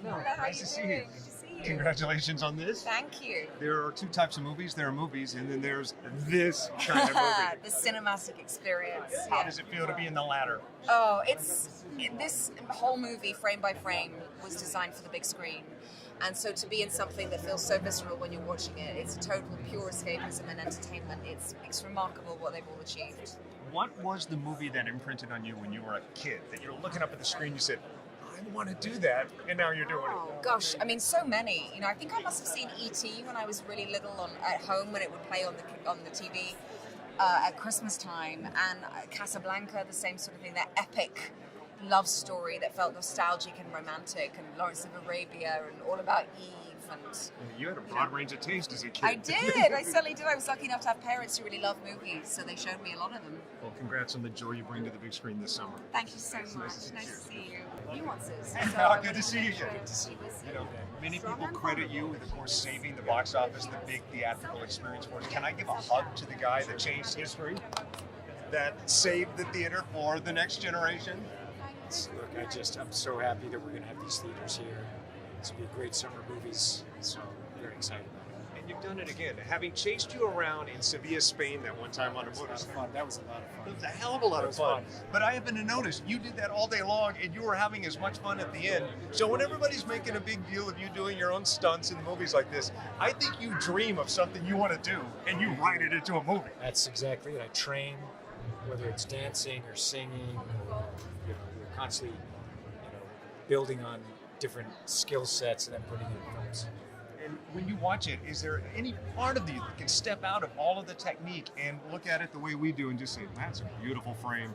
No, How nice you to see doing? you. Good to see you. Congratulations on this. Thank you. There are two types of movies. There are movies, and then there's this kind of movie. The cinematic experience. How Yeah. does it feel to be in the latter? Oh, this whole movie, frame by frame, was designed for the big screen. And so to be in something that feels so visceral when you're watching it, it's a total pure escapism and entertainment. It's remarkable what they've all achieved. What was the movie that imprinted on you when you were a kid? That you're looking up at the screen, you said, I want to do that, and now you're doing Oh it. gosh, I mean, so many. I think I must have seen E.T. when I was really little at home when it would play on the TV at Christmas time, and Casablanca, the same sort of thing. That epic love story that felt nostalgic and romantic, and Lawrence of Arabia, and All About Eve, and You had a broad range of taste as a kid. I did. I certainly did. I was lucky enough to have parents who really love movies, so they showed me a lot of them. Well, congrats on the joy you bring to the big screen this summer. Thank you so much. nice Nice to to see see you. Nuances. Good to see you again. Good to see you. You know, many people credit you with, of course, saving the box office, the big theatrical experience for us. Can I give a hug to the guy that changed history? That saved the theater for the next generation? Look, I'm so happy that we're going to have these theaters here. It's going to be great summer movies, so I'm very excited about it. And you've done it again. Having chased you around in Sevilla, Spain that one time on a It was a lot of motorcycle. fun. That was a lot of It fun. was a hell of a lot It of was fun. fun. But I happen to notice you did that all day long and you were having as much fun at the end. So when everybody's making a big deal of you doing your own stunts in movies like this, I think you dream of something you want to do and you write it into a movie. That's exactly it. I train, whether it's dancing or singing, or, we're constantly, building on different skill sets and then putting it in films. And when you watch it, is there any part of you that can step out of all of the technique and look at it the way we do and just say, that's a beautiful frame,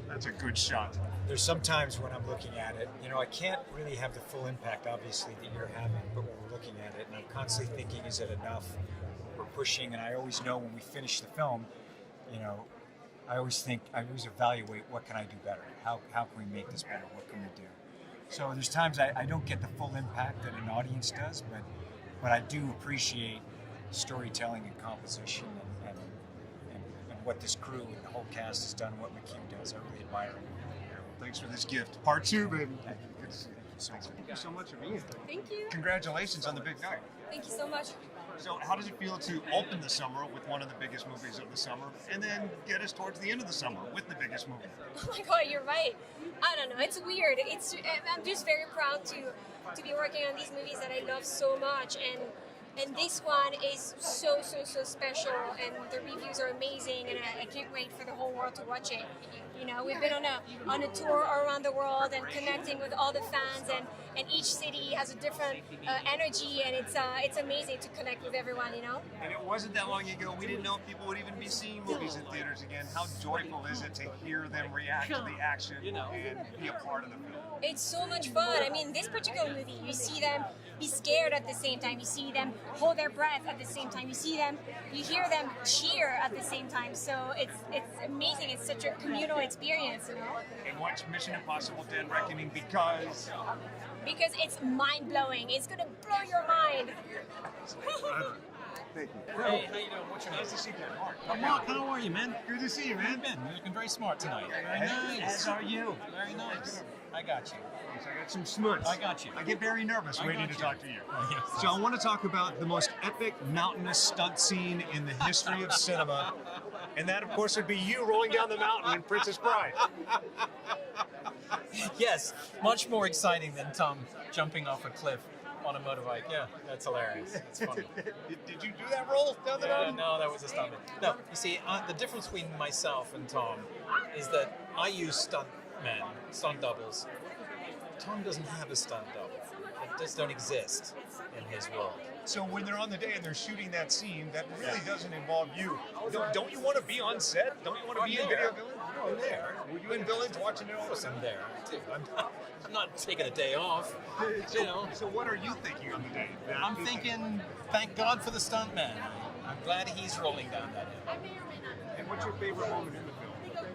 that's a good shot? There's some times when I'm looking at it, I can't really have the full impact, obviously, that you're having, but when we're looking at it, and I'm constantly thinking, is it enough? We're pushing, and I always know when we finish the film, I always evaluate what can I do better? How can we make this better? What can we do? So there's times I don't get the full impact that an audience does, but I do appreciate storytelling and composition and what this crew and the whole cast has done, what McHugh does. I really admire it. Thanks for this gift. Part two, baby. Thank you so much. Thank you so much for being here. Thank you. Congratulations on the big night. Thank you so much. So how does it feel to open the summer with one of the biggest movies of the summer and then get us towards the end of the summer with the biggest movie? Oh my God, you're right. I don't know. It's weird. I'm just very proud to be working on these movies that I love so much, and this one is so special, and the reviews are amazing, and I can't wait for the whole world to watch it. We've been on a tour around the world and connecting with all the fans, and each city has a different energy, and it's amazing to connect with everyone. And it wasn't that long ago, we didn't know if people would even be seeing movies in theaters again. How joyful is it to hear them react to the action and be a part of the film? It's so much fun. I mean, this particular movie, you see them be scared at the same time. You see them hold their breath at the same time. You hear them cheer at the same time. So it's amazing. It's such a communal experience, And watch Mission Impossible Dead Reckoning because it's mind-blowing. It's going to blow your mind. Thank you. Hey, how you doing? What's your name? Nice to see you, Mark. Mark, how are you, man? Good to see you, man. Ben, you're looking very smart tonight. Very nice. As are you. Very nice. I got you. I got some smuts. I got you. I get very nervous I waiting got to you. talk to you. Yes. So I want to talk about the most epic mountainous stunt scene in the history of cinema. And that, of course, would be you rolling down the mountain in Princess Bride. Yes, much more exciting than Tom jumping off a cliff on a motorbike. Yeah, that's hilarious. It's funny. Did you do that roll down the mountain? No, that was a stuntman. No, you see, the difference between myself and Tom is that I use stunt doubles. Tom doesn't have a stunt double. It just don't exist in his world. So when they're on the day and they're shooting that scene, that really doesn't involve you. Don't you want to be on set? Don't you want to be in Video Village? I'm there. Were you in Village watching it all? Of course I'm there. I'm not taking a day off. So what are you thinking on the day? I'm thinking, thank God for the stuntman. I'm glad he's rolling down that hill. And what's your favorite moment in the film?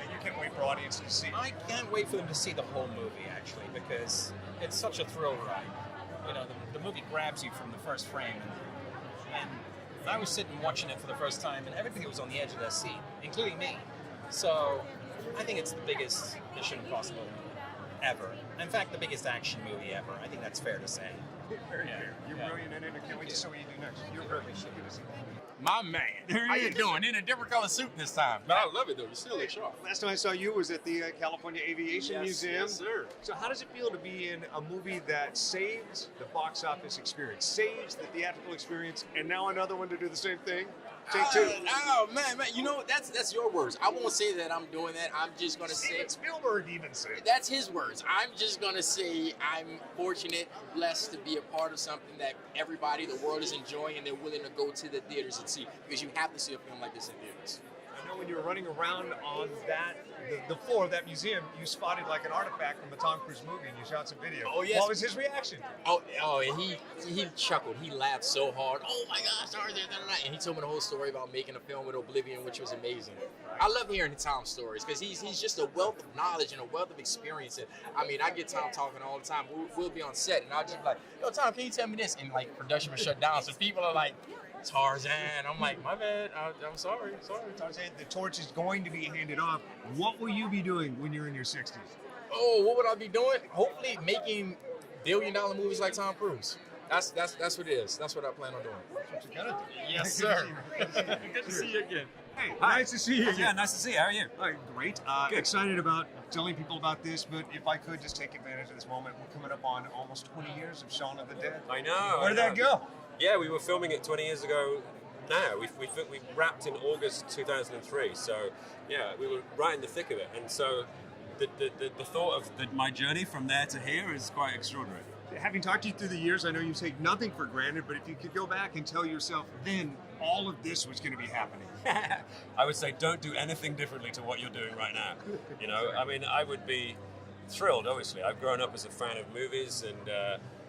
And you can't wait for audiences to see. I can't wait for them to see the whole movie, actually, because it's such a thrill ride. The movie grabs you from the first frame, and I was sitting watching it for the first time, and everybody was on the edge of their seat, including me. So I think it's the biggest Mission Impossible ever, In fact, the biggest action movie ever. I think that's fair to say. Very fair. You're brilliant in it. I can't wait to see what you do next. You're brilliant. My man. How you doing? In a different color suit this time. No, I love it though. You still look sharp. Last time I saw you was at the California Aviation Museum. Yes, sir. So how does it feel to be in a movie that saves the box office experience, saves the theatrical experience, and now another one to do the same thing? Take two. Oh man, you know that's your words. I won't say that I'm doing that. I'm just gonna say Steven Spielberg even said. that's his words. I'm just gonna say I'm fortunate, blessed to be a part of something that everybody, the world is enjoying, and they're willing to go to the theaters and see, because you have to see a film like this in theaters. I know when you were running around on the floor of that museum, you spotted like an artifact from the Tom Cruise movie, and you shot some video. Oh, yes. What was his reaction? Oh, and he chuckled. He laughed so hard. Oh my gosh, and he told me the whole story about making a film with Oblivion, which was amazing. I love hearing Tom's stories because he's just a wealth of knowledge and a wealth of experience. And I mean, I get Tom talking all the time. We'll be on set, and I'll just be like, "Yo, Tom, can you tell me this?" And like production was shut down, so people are like, "Tarzan." I'm like, "My bad. I'm sorry." Tarzan, the torch is going to be handed off. What will you be doing when you're in your 60s? Oh, what would I be doing? Hopefully making billion-dollar movies like Tom Cruise. That's what it is. That's what I plan on doing. That's what you're gonna do. Yes, Good to sir. see you. Good to see you again. Hey, nice to see you again. Yeah, nice to see you. How are you? All right, great. Excited about telling people about this, but if I could just take advantage of this moment, we're coming up on almost 20 years of Shaun of the Dead. I know. Where did that go? Yeah, we were filming it 20 years ago. Now we wrapped in August 2003. So yeah, we were right in the thick of it, and so the thought of My journey from there to here is quite extraordinary. Having talked to you through the years, I know you take nothing for granted, but if you could go back and tell yourself then all of this was going to be happening. I would say don't do anything differently to what you're doing right now. you know, I mean, I would be thrilled. Obviously, I've grown up as a fan of movies, and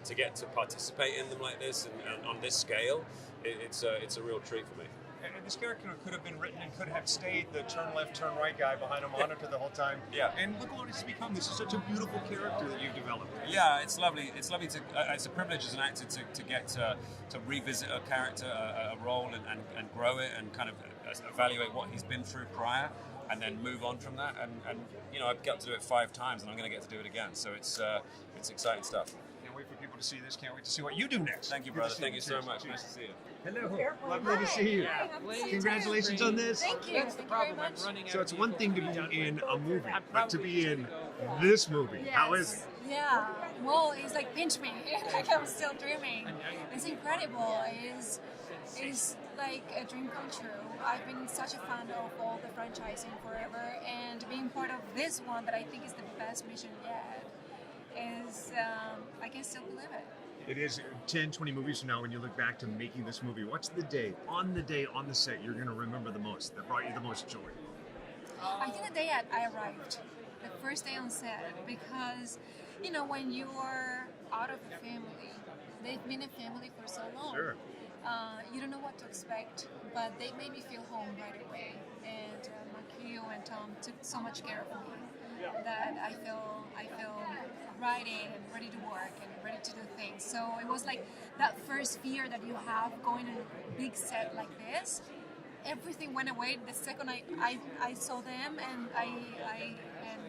to get to participate in them like this and on this scale, it's a real treat for me. And this character could have been written and could have stayed the turn left, turn right guy behind a monitor the whole time. Yeah. And look what it's become. This is such a beautiful character that you've developed. Yeah, it's lovely. It's lovely to. It's a privilege as an actor to get to revisit a character, a role, and grow it, and kind of evaluate what he's been through prior, and then move on from that. And you know, I've got to do it 5 times, and I'm going to get to do it again. So it's exciting stuff. Can't wait for people to see this. Can't wait to see what you do next. Thank you, Good to brother. see Thank you. you so Cheers. much. Cheers. Nice to see you. Hello. Lovely to see you. Hi. Congratulations on this. Thank you. Thank you very much. So it's one thing to be in a movie, but to be in this movie, how is it? Yeah, well, it's like pinch me, like I'm still dreaming. It's incredible. It's like a dream come true. I've been such a fan of all the franchising forever, and being part of this one that I think is the best mission yet is, I can still believe it. It is 10, 20 movies from now when you look back to making this movie. What's the day on the set you're going to remember the most, that brought you the most joy? I think the day I arrived, the first day on set, because, you know, when you are out of the family, they've been a family for so long. Sure. You don't know what to expect, but they made me feel home right away. And Makio and Tom took so much care of me that I feel right in and ready to work and ready to do things. So it was like that first fear that you have going on a big set like this. Everything went away the second I saw them and I am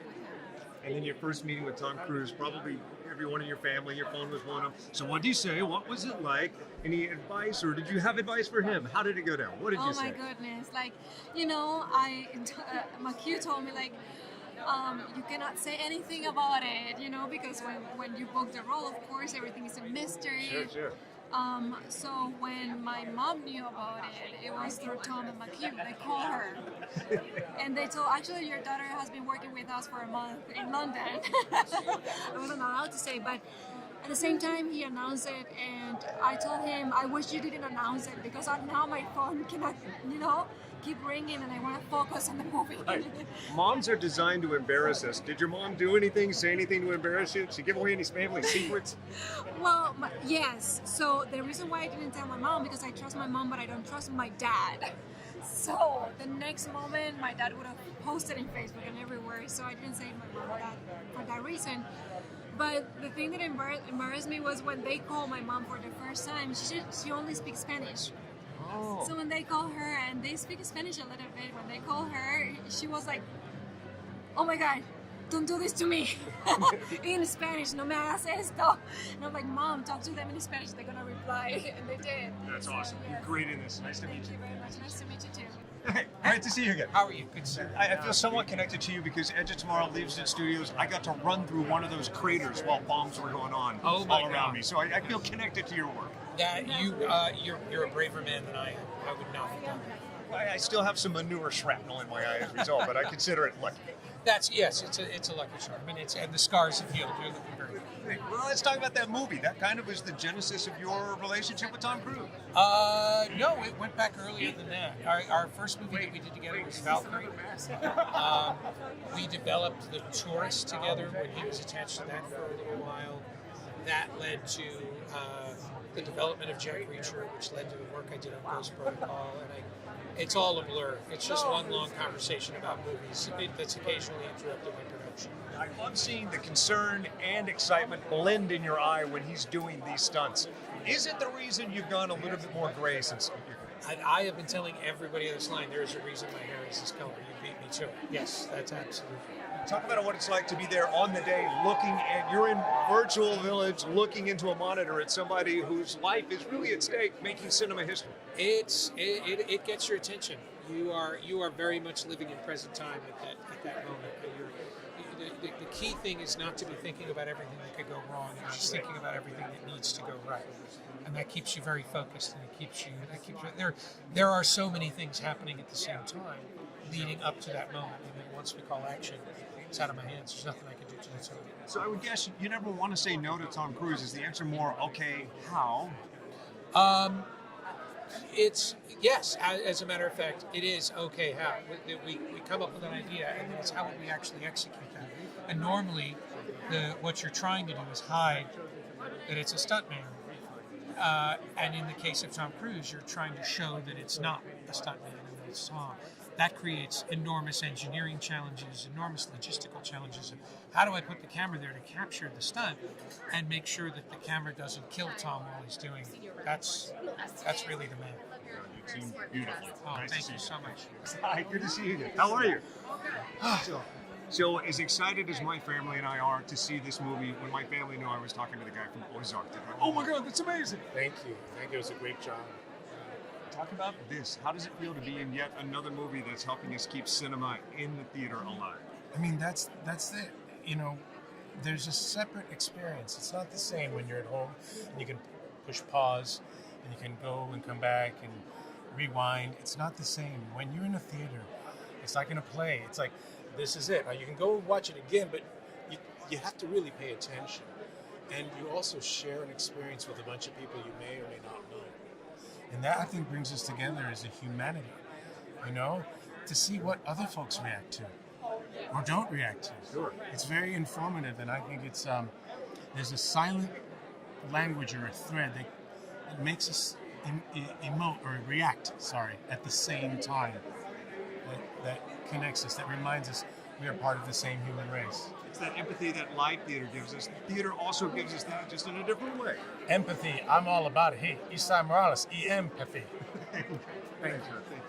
with him. And then your first meeting with Tom Cruise, probably everyone in your family, your phone was blowing up. So what did you say? What was it like? Any advice, or did you have advice for him? How did it go down? What did you say? Oh my goodness! Like, you know, Makio told me like, you cannot say anything about it, you know, because when you book the role, of course, everything is a mystery. Sure. So when my mom knew about it, it was through Tom and Makio. They called her, and they told, actually, your daughter has been working with us for a month in London. I wasn't allowed to say, but at the same time, he announced it, and I told him, I wish you didn't announce it, because now my phone cannot, you know, keep ringing, and I want to focus on the movie. Right. Moms are designed to embarrass us. Did your mom do anything, say anything to embarrass you? Did she give away any family secrets? Well, yes. So the reason why I didn't tell my mom, because I trust my mom, but I don't trust my dad. So the next moment, my dad would have posted in Facebook and everywhere. So I didn't say to my mom for that reason. But the thing that embarrassed me was when they called my mom for the first time. She only speaks Spanish. Oh. So when they call her, and they speak Spanish a little bit, when they call her, she was like, oh my God, don't do this to me. In Spanish, no me hagas esto. And I'm like, Mom, talk to them in Spanish. They're going to reply. And they did. That's So, awesome. yes. You're great in this. Nice to meet Thank you. you very much. Nice to meet you too. Hey, great to see you again. How are you? Good, sir. I feel somewhat connected to you because Edge of Tomorrow Leaves It Studios. I got to run through one of those craters while bombs were going on Oh my all around God. me. So I feel connected to your work. That you're a braver man than I am. I would not have done that. I still have some manure shrapnel in my eye as a result, but I consider it lucky. Yes, it's a lucky shot. I mean, and the scars have healed. You're looking very good. Well, let's talk about that movie. That kind of was the genesis of your relationship with Tom Cruise. No, it went back earlier than that. Our first movie that we did together was Valkyrie. We developed The Tourist together when he was attached to that for a little while. That led to the development of Jack Reacher, which led to the work I did on Ghost Protocol. And it's all a blur. It's just one long conversation about movies that's occasionally interrupted by production. I love seeing the concern and excitement blend in your eye when he's doing these stunts. Is it the reason you've gone a little bit more gray since I have been telling everybody on this line, there is a reason my hair is this color. You beat me to it. Yes, that's absolutely. Talk about what it's like to be there on the day, looking at, you're in virtual village, looking into a monitor at somebody whose life is really at stake, making cinema history. It gets your attention. You are very much living in present time at that moment. The key thing is not to be thinking about everything that could go wrong. You're just thinking about everything that needs to go right, and that keeps you very focused. And it keeps you there are so many things happening at the same time, leading up to that moment. And then once we call action, it's out of my hands. There's nothing I can do to that. So I would guess you never want to say no to Tom Cruise. Is the answer more, okay, how? It's yes. As a matter of fact, it is okay. How we come up with an idea, and then it's how would we actually execute that? And normally, what you're trying to do is hide that it's a stuntman. And in the case of Tom Cruise, you're trying to show that it's not a stuntman and that it's Tom. That creates enormous engineering challenges, enormous logistical challenges. And how do I put the camera there to capture the stunt and make sure that the camera doesn't kill Tom while he's doing it? That's really the man. You seem beautiful. Oh, Nice thank to you see so much. Hi, good to see you again. How are you? So as excited as my family and I are to see this movie, when my family knew I was talking to the guy from Ozark, they're like, oh my God, that's amazing. Thank you. It was a great job. Talk about this. How does it feel to be in yet another movie that's helping us keep cinema in the theater alive? I mean, that's it. You know, there's a separate experience. It's not the same when you're at home and you can push pause and you can go and come back and rewind. It's not the same. When you're in a theater, it's like in a play. It's like, this is it. Now, you can go watch it again, but you have to really pay attention. And you also share an experience with a bunch of people you may or may not know. And that, I think, brings us together as a humanity, you know, to see what other folks react to or don't react to. Sure. It's very informative, and I think it's there's a silent language or a thread that makes us emote or react, at the same time. That connects us, that reminds us we are part of the same human race. It's that empathy that live theater gives us. Theater also gives us that, just in a different way. Empathy, I'm all about it. Hey, Isai Morales, empathy. Thank you.